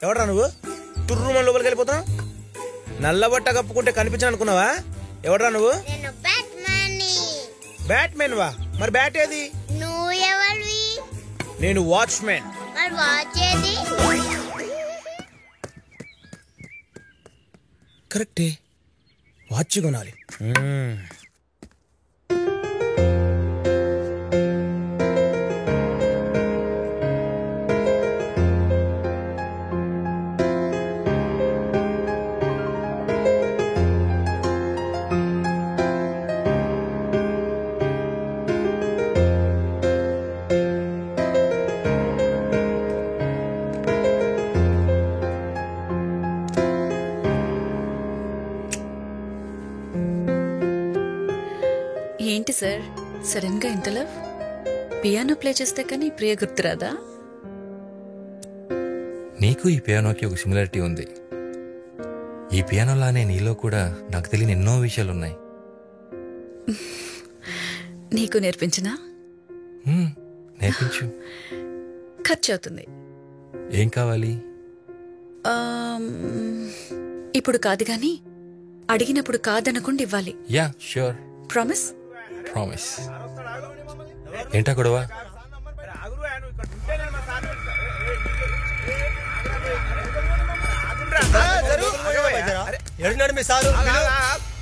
ఎవడ్రా నువ్వు? తుర్రుమని లోపలికి వెళ్ళిపోతున్నావు. నల్ల బట్ట కప్పుకుంటే కనిపించను అనుకున్నావా? ఎవడ్రా నువ్వు? బ్యాట్మెన్ వా? మరి బ్యాట్ ఏది? నేను వాచ్మెన్. కరెక్టే, వాచ్ కొనాలి. ఏంటి సార్ సడన్ గా ఇంత లవ్? పియానో ప్లే చేస్తే కానీ ప్రియ గుర్తురాదా? నీకు ఈ పియానోకి ఒక సిమిలారిటీ ఉంది. ఈ పియానోలానే నీలో కూడా నాకు తెలియని ఎన్నో విషయాలున్నాయి. నీకు నేర్పించినా? నేర్పించు. ఖర్చు అవుతుంది. ఏం కావాలి? ఇప్పుడు కాదు గాని అడిగినప్పుడు కాదనకుండా ఇవ్వాలి. Yeah sure. ప్రామిస్? ప్రామిస్. ఏంటా గొడవ? ఎడున్నాడు మీ సారు?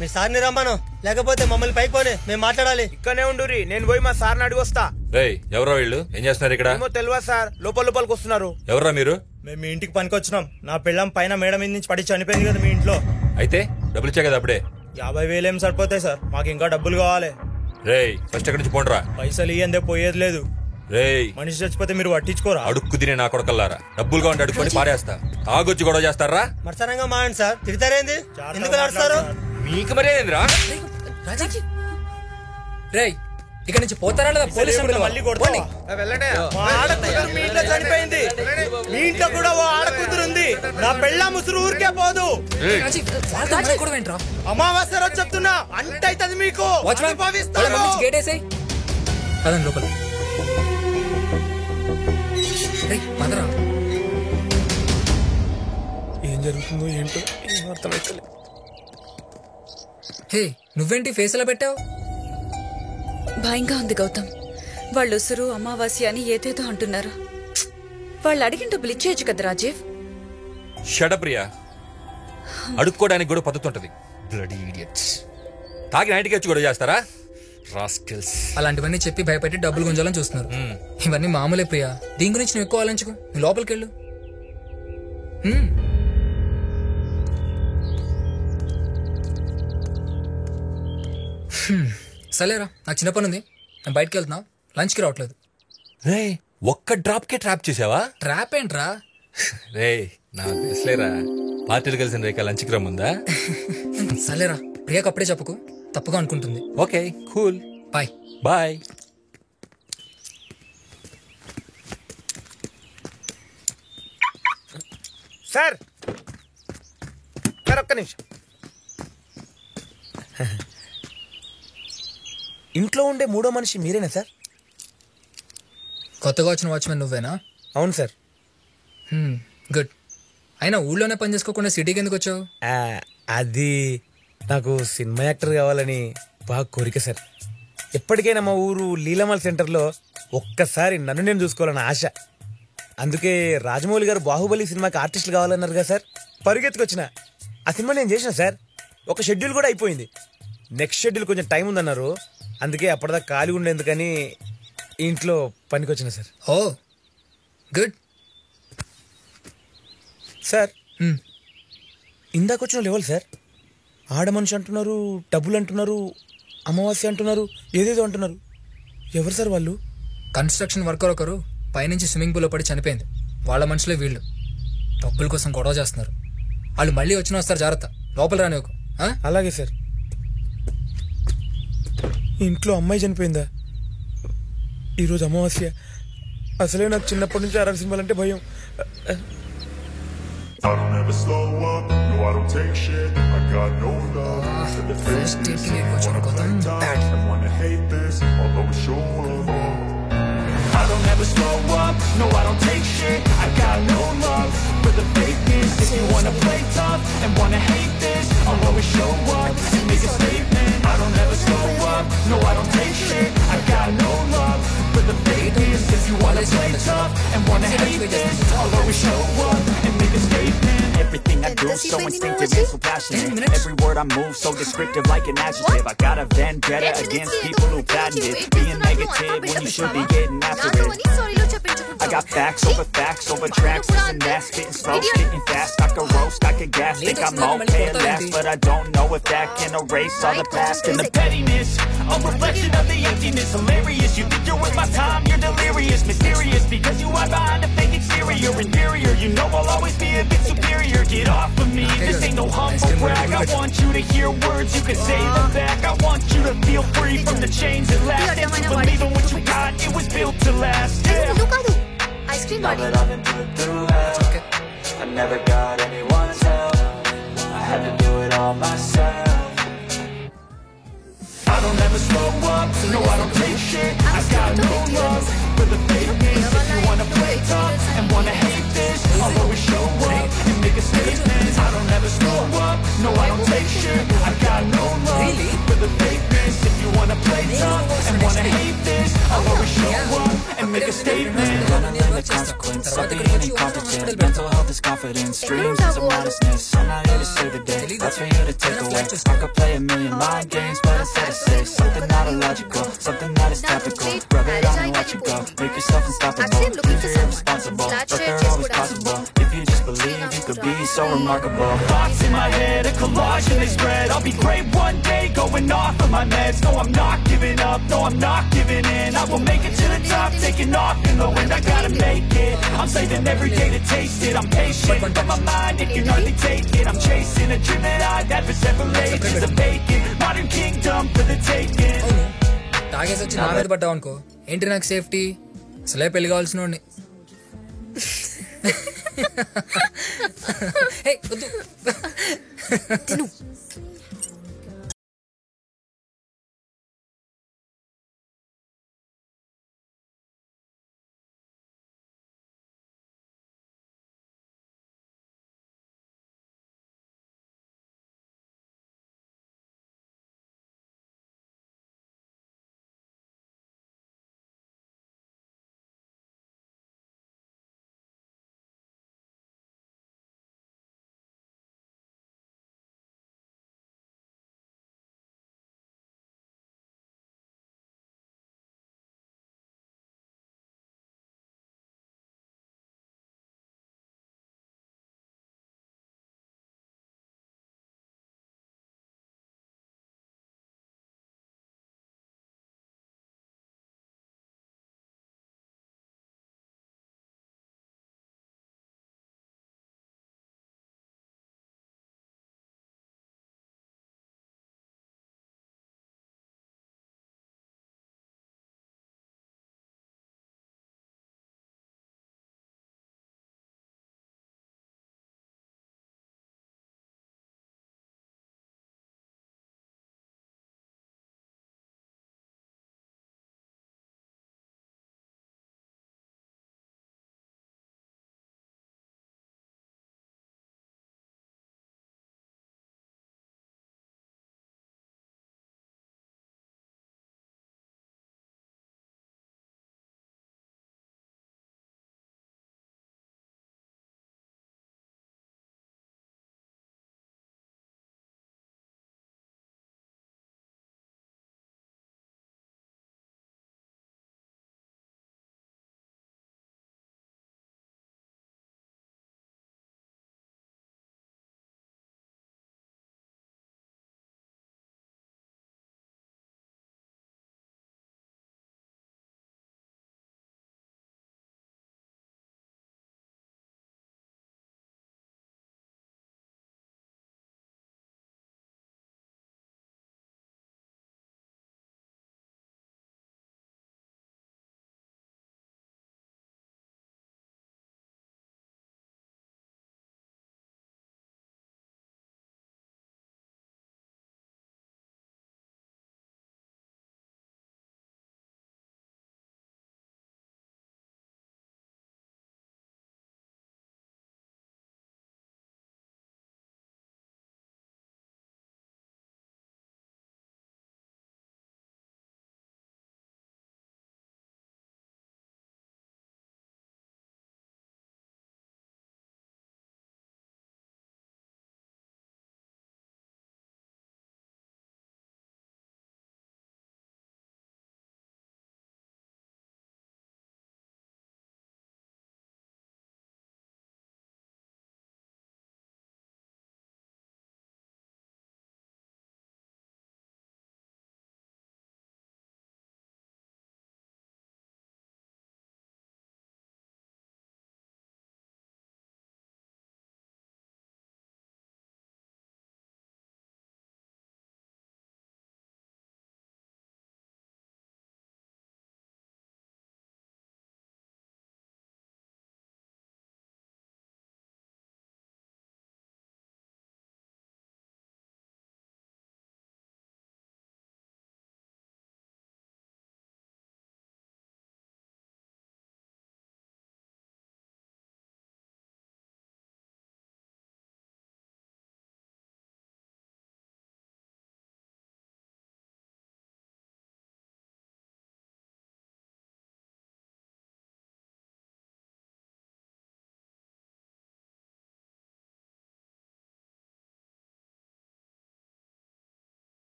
మీ సార్ని రమ్మను, లేకపోతే మమ్మల్ని పైకి పోనే, మేము మాట్లాడాలి. ఇక్కడనే ఉండురి, నేను పోయి మా సార్ని అడిగి వస్తా. ఎవరో వీళ్ళు ఏం చేస్తున్నారు ఇక్కడ? తెలియదు సార్, లోపలికి వస్తున్నారు. ఎవరా మీరు? మేము మీ ఇంటికి పనికొచ్చినాం. నా పిల్లం పైన మేడ మీద నుంచి పడి చనిపోయింది కదా మీ ఇంట్లో. అయితే డబ్బులు ఇచ్చా కదా అప్పుడే. 50,000 ఏం సరిపోతాయి సార్, మాకు ఇంకా డబ్బులు కావాలి. ఫస్ట్ ఎక్కడి నుంచి పోండ్రా. పైసలు ఇయ్యందే పోయేది లేదు. మనిషి చచ్చిపోతే మీరు పట్టించుకోరా? అడుక్కు తినే నా కొడకల్లారా, డబ్బులు కావండి అడుక్కొని పారేస్తా. తాగొచ్చి గొడవ చేస్తారా? మర్సనంగా మాయండి సార్. తిడతారేంది? ఎందుకు నడుస్తారు? మీకు మరేంద్రా? ఇక్కడ నుంచి పోతారా లేదా? పోలీసు మళ్ళీ కొడతావా? మీ ఇంట్లో చనిపోయింది, మీ ఇంట్లో కూడా ఓ ఆడకూతురుంది. నా పెళ్ళ ముసురు ఊరికే పోదు. అమావాస్య రోజు చెప్తున్నా, అంటైతది మీకు. లోపల ఏం జరుగుతుందో ఏంటో ఏం అర్థమైతలే. హే, నువ్వేంటి ఫేస్ ఎలా పెట్టావు? భయంగా ఉంది గౌతమ్. వాళ్ళు ఉసురు అమావాస్య అని ఏదేదో అంటున్నారు. వాళ్ళు అడిగిన డబ్బులు ఇచ్చేయచ్చు కదా రాజీవ్. షడప్రియా, అడుక్కోడానికి కూడా పద్ధతి ఉంటది. Bloody idiots. తాగి నైట్కి వచ్చి గొడవ చేస్తారా? రాస్కెల్స్. అలాంటివన్నీ చెప్పి భయపెట్టి డబ్బులు గుంజాలని చూస్తున్నారు. ఇవన్నీ మామూలే ప్రియా, దీని గురించి నువ్వు ఎక్కువ ఆలోచించుకో. నువ్వు లోపలికి వెళ్ళు. సరేరా, నాకు చిన్న పని ఉంది, నేను బయటకు వెళ్తున్నా. లంచ్కి రావట్లేదు. రే, ఒక్క డ్రాప్ కే ట్రాప్ చేసావా? ట్రాప్ ఏంట్రా? రే, నాకు తెలుసులేరా, పార్టీలు కలిసిన రేఖ లంచ్కి రమ్ముందా? సరేరా, ప్రియాకు అప్పుడే చెప్పకు, తప్పుగా అనుకుంటుంది. Okay cool, bye. Bye. Sir ఒక్క నిమిషం. ఇంట్లో ఉండే మూడో మనిషి మీరేనా సార్? కొత్తగా వచ్చిన వాచ్మెన్ నువ్వేనా? అవును సార్. గుడ్. అయినా ఊళ్ళోనే పని చేసుకోకుండా సిటీకి ఎందుకు వచ్చావు? అది నాకు సినిమా యాక్టర్ కావాలని బాగా కోరిక సార్. ఎప్పటికైనా మా ఊరు లీలామల్ సెంటర్లో ఒక్కసారి నన్ను నేను చూసుకోవాలని ఆశ. అందుకే రాజమౌళి గారు బాహుబలి సినిమాకి ఆర్టిస్టులు కావాలన్నారు కదా సార్. పరిగెత్తుకొచ్చిన ఆ సినిమా నేను చేసిన సార్. ఒక షెడ్యూల్ కూడా అయిపోయింది. నెక్స్ట్ షెడ్యూల్ కొంచెం టైం ఉందన్నారు. అందుకే అప్పటిదాకా ఖాళీ ఉండేందుకని ఇంట్లో పనికొచ్చిన సార్. Oh good. సార్ ఇందాకొచ్చిన లెవెల్ సార్. ఆడ మనిషి అంటున్నారు, డబ్బులు అంటున్నారు, అమావాస్య అంటున్నారు, ఏదేదో అంటున్నారు. ఎవరు సార్ వాళ్ళు? కన్స్ట్రక్షన్ వర్కర్ ఒకరు పైనుంచి స్విమ్మింగ్ పూల్లో పడి చనిపోయింది. వాళ్ళ మనుషులే వీళ్ళు. డబ్బుల కోసం గొడవ చేస్తున్నారు. వాళ్ళు మళ్ళీ వచ్చిన వస్తారు, జాగ్రత్త. లోపల రాని ఒక. అలాగే సార్. ఇంట్లో అమ్మాయి చనిపోయిందా? ఈరోజు అమావాస్య. అసలే నాకు చిన్నప్పటి నుంచి అరవై సినిమాలు అంటే భయం. I don't ever slow up, no I don't take shit, I got no love for the fakeness, wanna play tough, and wanna hate this, although it's sure I don't ever slow up, no I don't take shit, I got no I'll always show up and make a statement. Everything I do so instinctive and so passionate. Every word I move so descriptive like an adjective. I got a vendetta against people who patented being negative when you should be getting after it. I got facts over tracks. Listen, that spitting slow, spitting fast. I could roast, I could gas. Think I'm okay at last, but I don't know if that can erase all the past and the pettiness. A reflection of the emptiness, hilarious. You think you're worth my time, you're delirious, mysterious because you are behind a fake exterior, inferior. You know I'll always be a bit superior. Get off of me, this ain't no humble brag. I want you to hear words, you can say them back. I want you to feel free from the chains that last, and to believe in what you got. It was built to last. Yeah. Ice cream Now that I've been put through hell, I never got anyone's help. I had to do it all myself. I don't ever slow up, no I don't take shit. I got no love for the fakeness. If you wanna play tough and wanna hate this, I'll always show up and make a statement. I don't ever slow up, no I don't take shit. I got no love for the fakeness. If you wanna play tough and wanna hate this, I'll always show up and make a statement. The consequence of being incompetent. Mental health is confidence, dreams is a modestness. I'm not here to save the day, that's for you to take away. I could play a million mind games, but instead I say something not illogical, something that is topical. Rub it on and watch you go, make yourself unstoppable. If you're irresponsible, but they're always possible. If you just believe, you could be so remarkable. Thoughts in my head, a collage and they spread. I'll be great one day, going off of my meds. No, I'm not giving up, no, I'm not giving in. I will make it to the top, taking off in the wind. I gotta make it, I'm saving every day to taste it. I'm patient, but my mind, it can hardly take it. I'm chasing a dream that I've had for several ages. A vacant, modern kingdom for the taking. తాగేసి వచ్చి నా మీద పడ్డావు అనుకో, ఏంటి నాకు safety? అసలే పెళ్లి కావాల్సిన వాడిని. వద్దు.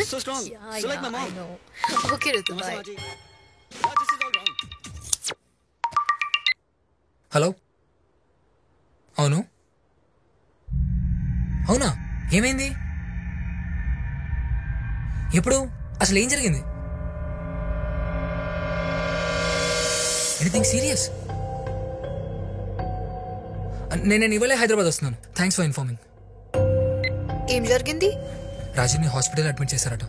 is so strong. So like my mom. I know. Okay, Ritu, bye. This is all wrong. Hello అవును అవునా ఏమైంది ఎప్పుడు అసలు ఏం జరిగింది ఎనీథింగ్ సీరియస్ నేను ఇవాళ హైదరాబాద్ వస్తున్నాను థ్యాంక్స్ ఫర్ ఇన్ఫార్మింగ్ ఏం జరిగింది? రాజీని హాస్పిటల్ అడ్మిట్ చేశారట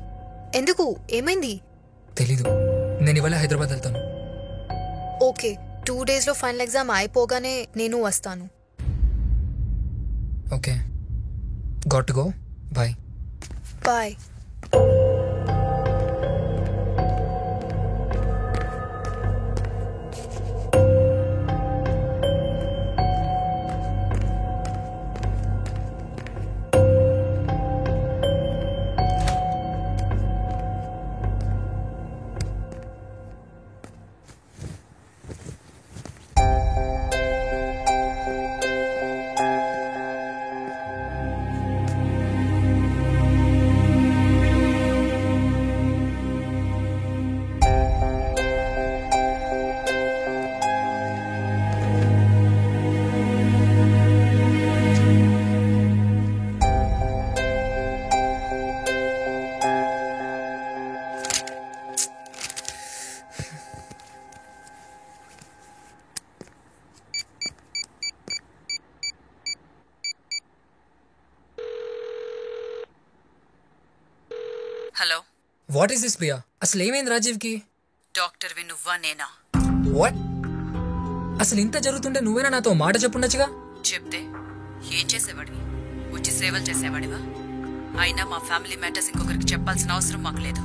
ఎందుకు? ఏమైంది? తెలీదు నేను ఇవాళ హైదరాబాద్ వెళ్తాను ఓకే 2 days లో ఫైనల్ ఎగ్జామ్ అయిపోగానే నేను వస్తాను. Okay got to go bye bye. Hello, what is this Priya అసలు ఏమైంది రాజీవ్కి డాక్టర్వి నువ్వా నేనా? వాట్ అసలు ఇంత జరుగుతుంటే నువ్వేనా నాతో మాట చెప్పుండొచ్చుగా చెప్తే ఏం చేసేవాడివి? వచ్చి సేవలు చేసేవాడివా? అయినా మా ఫ్యామిలీ మ్యాటర్స్ ఇంకొకరికి చెప్పాల్సిన అవసరం మాకు లేదు.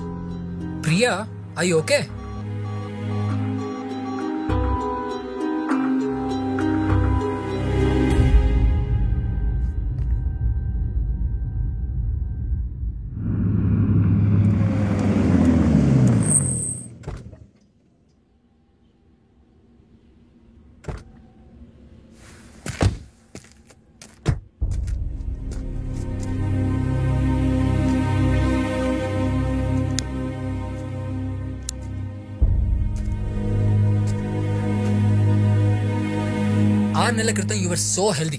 ప్రియా ఐ ఓకే నెలల క్రితం your so healthy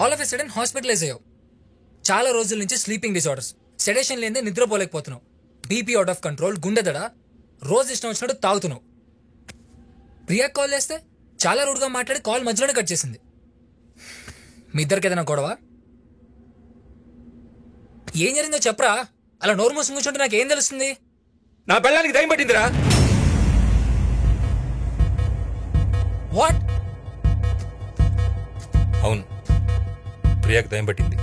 all of a sudden hospitalise అయ్యావు చాలా రోజుల నుంచి స్లీపింగ్ డిసార్డర్స్ సెడేషన్ లేదే నిద్రపోలేకపోతున్నావు బీపీ అవుట్ ఆఫ్ కంట్రోల్ గుండెదడ రోజు ఇష్టం వచ్చినట్టు తాగుతున్నావు ప్రియా కాల్ చేస్తే చాలా రూడ్గా మాట్లాడి కాల్ మధ్యలోనే కట్ చేసింది మీ ఇద్దరికి ఏదైనా గొడవ ఏం జరిగిందో చెప్పరా అలా నోరు మూసుకుని కూర్చుంటే నాకు ఏం తెలుస్తుంది నా పెళ్ళానికి దయ్యం పట్టిందిరా వాట్ అవును ప్రియాకి దయ్యం పట్టింది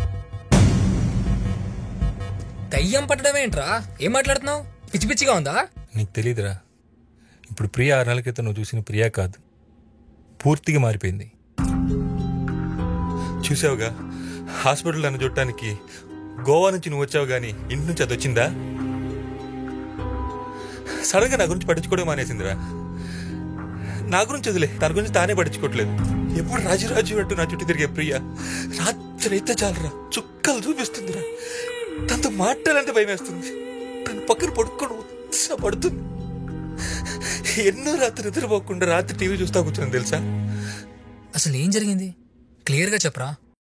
దయ్యం పట్టడం ఏంట్రా ఏం మాట్లాడుతున్నావు పిచ్చి పిచ్చిగా ఉందా నీకు తెలీదురా ఇప్పుడు ప్రియా 6 నెలల క్రితం నువ్వు చూసిన ప్రియా కాదు పూర్తిగా మారిపోయింది చూసావుగా హాస్పిటల్ నన్ను చూడటానికి గోవా నుంచి నువ్వు వచ్చావు కానీ ఇంటి నుంచి అది వచ్చిందా సడన్ గా నా గురించి పట్టించుకోవడం మానేసిందిరా నా గురించి వదిలే తన గురించి తానే పట్టించుకోవట్లేదు ఎప్పుడు రాజు రాజు అంటూ నా చుట్టూ తిరిగే ప్రియ రాత్రి అయితే చాలరా చుక్కలు చూపిస్తుందిరా తనతో మాట్లాడాలంటే భయం వేస్తుంది తన పక్కన పడుకోవడం ఉత్సాహపడుతుంది ఎన్నో రాత్రి నిద్రపోకుండా రాత్రి టీవీ చూస్తా కూర్చున్నాను తెలుసా అసలు ఏం జరిగింది క్లియర్గా చెప్పరా